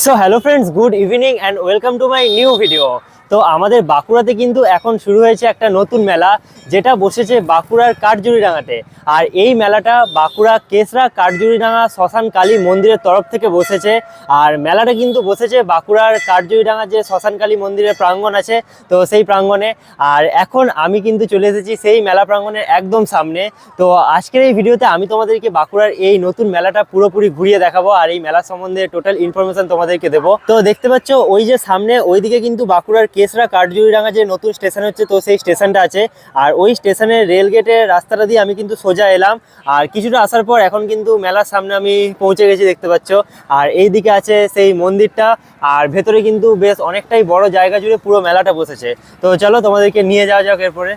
So hello friends, good evening and welcome to my new video. তো আমাদের বাঁকুড়াতে কিন্তু এখন শুরু হয়েছে একটা নতুন মেলা, যেটা বসেছে বাঁকুড়ার কাঠজুড়িডাঙ্গাতে। আর এই মেলাটা বাঁকুড়া কেশরা কাঠজুড়িডাঙ্গা শ্মশান কালী মন্দিরের তরফ থেকে বসেছে। আর মেলাটা কিন্তু বসেছে বাঁকুড়ার কাঠজুড়িডাঙ্গা যে শ্মশান কালী মন্দিরের প্রাঙ্গণ আছে, তো সেই প্রাঙ্গণে। আর এখন আমি কিন্তু চলে এসেছি সেই মেলা প্রাঙ্গণের একদম সামনে। তো আজকের এই ভিডিওতে আমি তোমাদেরকে বাঁকুড়ার এই নতুন মেলাটা পুরোপুরি ঘুরিয়ে দেখাবো, আর এই মেলা সম্বন্ধে টোটাল ইনফরমেশন তোমাদেরকে দেবো। তো দেখতে পাচ্ছ ওই যে সামনে ওইদিকে কিন্তু বাঁকুড়ার কেশরা কাঠজুড়িডাঙ্গা যে নতুন স্টেশন হচ্ছে, তো সেই স্টেশনটা আছে। আর ওই স্টেশনের রেল গেটের রাস্তাটা দিয়ে আমি কিন্তু সোজা এলাম, আর কিছুটা আসার পর এখন কিন্তু মেলার সামনে আমি পৌঁছে গেছি, দেখতে পাচ্ছ। আর এই দিকে আছে সেই মন্দিরটা, আর ভেতরে কিন্তু বেশ অনেকটাই বড় জায়গা জুড়ে পুরো মেলাটা বসেছে। তো চলো তোমাদেরকে নিয়ে যাওয়া যাক এরপরে।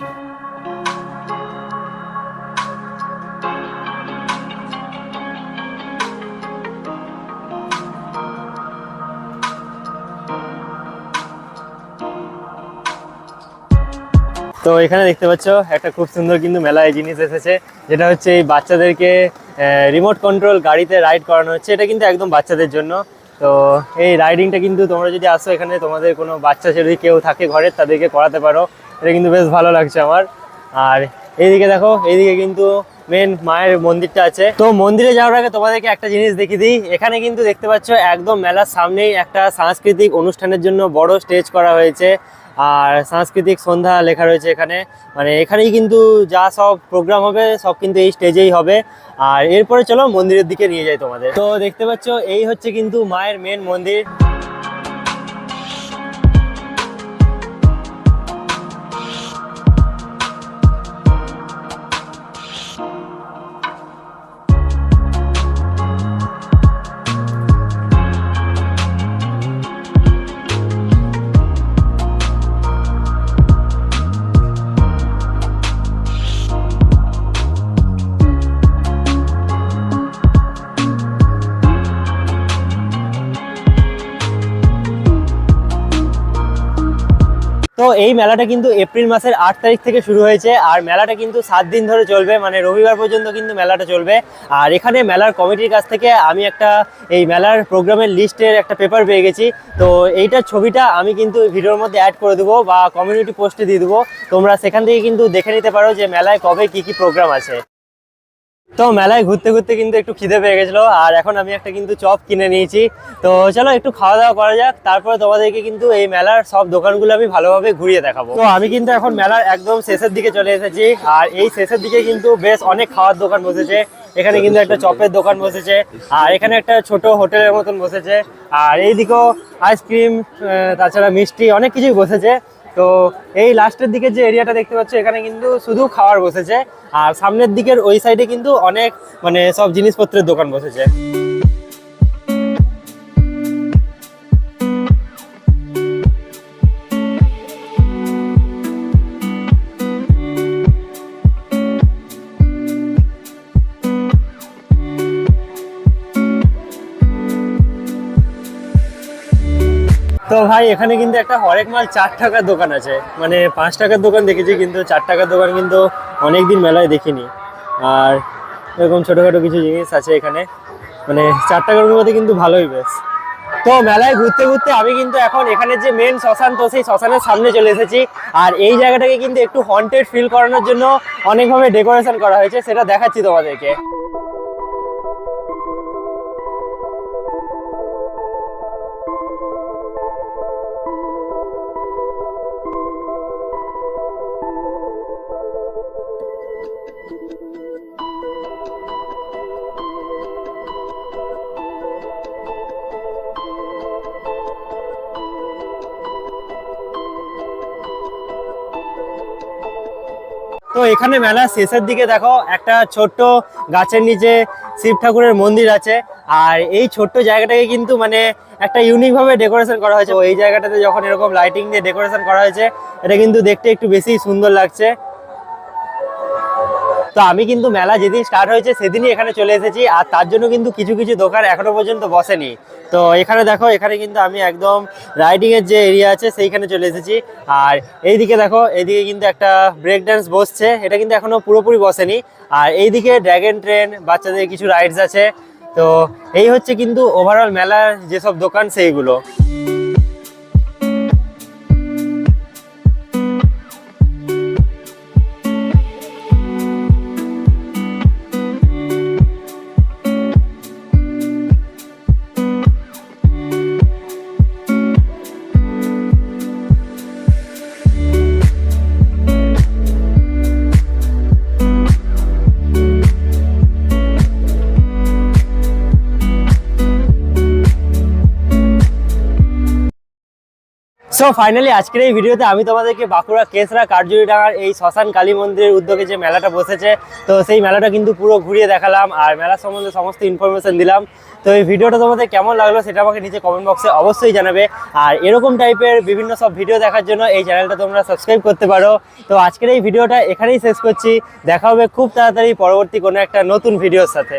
তো এখানে দেখতে পাচ্ছ একটা খুব সুন্দর কিন্তু মেলায় জিনিস এসেছে, যেটা হচ্ছে এই বাচ্চাদেরকে রিমোট কন্ট্রোল গাড়িতে রাইড করানো হচ্ছে। এটা কিন্তু একদম বাচ্চাদের জন্য। তো এই রাইডিংটা কিন্তু তোমরা যদি আসো এখানে, তোমাদের কোনো বাচ্চা যদি কেউ থাকে ঘরের, তাদেরকে করাতে পারো। এটা কিন্তু বেশ ভালো লাগছে আমার। আর এইদিকে দেখো, এইদিকে কিন্তু মেন মায়ের মন্দিরটা আছে। তো মন্দিরে যাওয়ার আগে তোমাদেরকে একটা জিনিস দেখিয়ে দিই। এখানে কিন্তু দেখতে পাচ্ছ একদম মেলার সামনেই একটা সাংস্কৃতিক অনুষ্ঠানের জন্য বড় স্টেজ করা হয়েছে, আর সাংস্কৃতিক সন্ধ্যা লেখা রয়েছে এখানে। মানে এখানেই কিন্তু যা সব প্রোগ্রাম হবে সব কিন্তু এই স্টেজেই হবে। আর এরপরে চলো মন্দিরের দিকে নিয়ে যাই তোমাদের। তো দেখতে পাচ্ছ এই হচ্ছে কিন্তু মায়ের মেন মন্দির। তো এই মেলাটা কিন্তু এপ্রিল মাসের 8 তারিখ থেকে শুরু হয়েছে, আর মেলাটা কিন্তু 7 দিন ধরে চলবে, মানে রবিবার পর্যন্ত কিন্তু মেলাটা চলবে। আর এখানে মেলার কমিটির কাছ থেকে আমি একটা এই মেলার প্রোগ্রামের লিস্টের একটা পেপার পেয়ে গেছি। তো এইটার ছবিটা আমি কিন্তু ভিডিওর মধ্যে অ্যাড করে দেবো বা কমিউনিটি পোস্টে দিয়ে দেবো। তোমরা সেখান থেকে কিন্তু দেখে নিতে পারো যে মেলায় কবে কি কি প্রোগ্রাম আছে। তো মেলায় ঘুরতে ঘুরতে কিন্তু একটু খিদে পেয়ে গেছিলো, আর এখন আমি একটা কিন্তু চপ কিনে নিয়েছি। তো চলো একটু খাওয়া দাওয়া করা যাক, তারপরে তোমাদেরকে কিন্তু এই মেলার সব দোকানগুলো আমি ভালোভাবে ঘুরিয়ে দেখাবো। তো আমি কিন্তু এখন মেলার একদম শেষের দিকে চলে এসেছি, আর এই শেষের দিকে কিন্তু বেশ অনেক খাওয়ার দোকান বসেছে। এখানে কিন্তু একটা চপের দোকান বসেছে, আর এখানে একটা ছোট হোটেলের মতন বসেছে, আর এইদিকেও আইসক্রিম, তাছাড়া মিষ্টি অনেক কিছুই বসেছে। তো এই লাস্টের দিকে যে এরিয়াটা দেখতে পাচ্ছ, এখানে কিন্তু শুধু খাওয়ার বসেছে, আর সামনের দিকের ওই সাইডে কিন্তু অনেক মানে সব জিনিসপত্রের দোকান বসেছে। তো ভাই এখানে কিন্তু একটা হরেক মাল 4 টাকার দোকান আছে, মানে 5 টাকার দোকান দেখেছি, কিন্তু 4 টাকার দোকান কিন্তু অনেকদিন মেলায় দেখিনি। আর এরকম ছোটখাটো কিছু জিনিস আছে এখানে, মানে 4 টাকার মধ্যে কিন্তু ভালোই বেশ। তো মেলায় ঘুরতে ঘুরতে আমি কিন্তু এখন এখানে যে মেন শ্মশান, তো সেই শ্মশানের সামনে চলে এসেছি। আর এই জায়গাটাকে কিন্তু একটু হন্টেড ফিল করানোর জন্য অনেকভাবে ডেকোরেশন করা হয়েছে, সেটা দেখাচ্ছি তোমাদেরকে। তো এখানে মেলা শেষের দিকে দেখো একটা ছোট্ট গাছের নিচে শিব ঠাকুরের মন্দির আছে, আর এই ছোট্ট জায়গাটাকে কিন্তু মানে একটা ইউনিক ভাবে ডেকোরেশন করা হয়েছে। এই জায়গাটাতে যখন এরকম লাইটিং দিয়ে ডেকোরেশন করা হয়েছে, এটা কিন্তু দেখতে একটু বেশি সুন্দর লাগছে। তো আমি কিন্তু মেলা যেদিন স্টার্ট হয়েছে সেদিনই এখানে চলে এসেছি, আর তার জন্য কিন্তু কিছু কিছু দোকান এখনো পর্যন্ত বসেনি। তো এখানে দেখো, এখানে কিন্তু আমি একদম রাইডিং এর যে এরিয়া আছে সেইখানে চলে এসেছি। আর এইদিকে দেখো, এইদিকে কিন্তু একটা ব্রেক ডান্স বসছে, এটা কিন্তু এখনো পুরোপুরি বসেনি। আর এইদিকে ড্র্যাগন ট্রেন, বাচ্চাদের কিছু রাইডস আছে। তো এই হচ্ছে কিন্তু ওভারঅল মেলার যেসব দোকান সেইগুলো। সো ফাইনালি আজকের এই ভিডিওতে আমি তোমাদেরকে বাঁকুড়া কেশরা কাঠজুড়িডাঙ্গার এই শ্মশান কালী মন্দিরের উদ্যোগে যে মেলাটা বসেছে, তো সেই মেলাটা কিন্তু পুরো ঘুরিয়ে দেখালাম আর মেলা সম্বন্ধে সমস্ত ইনফরমেশন দিলাম। তো এই ভিডিওটা তোমাদের কেমন লাগলো সেটা আমাকে নিচে কমেন্ট বক্সে অবশ্যই জানাবে। আর এরকম টাইপের বিভিন্ন সব ভিডিও দেখার জন্য এই চ্যানেলটা তোমরা সাবস্ক্রাইব করতে পারো। তো আজকের এই ভিডিওটা এখানেই শেষ করছি, দেখা হবে খুব তাড়াতাড়ি পরবর্তী কোনো একটা নতুন ভিডিওর সাথে।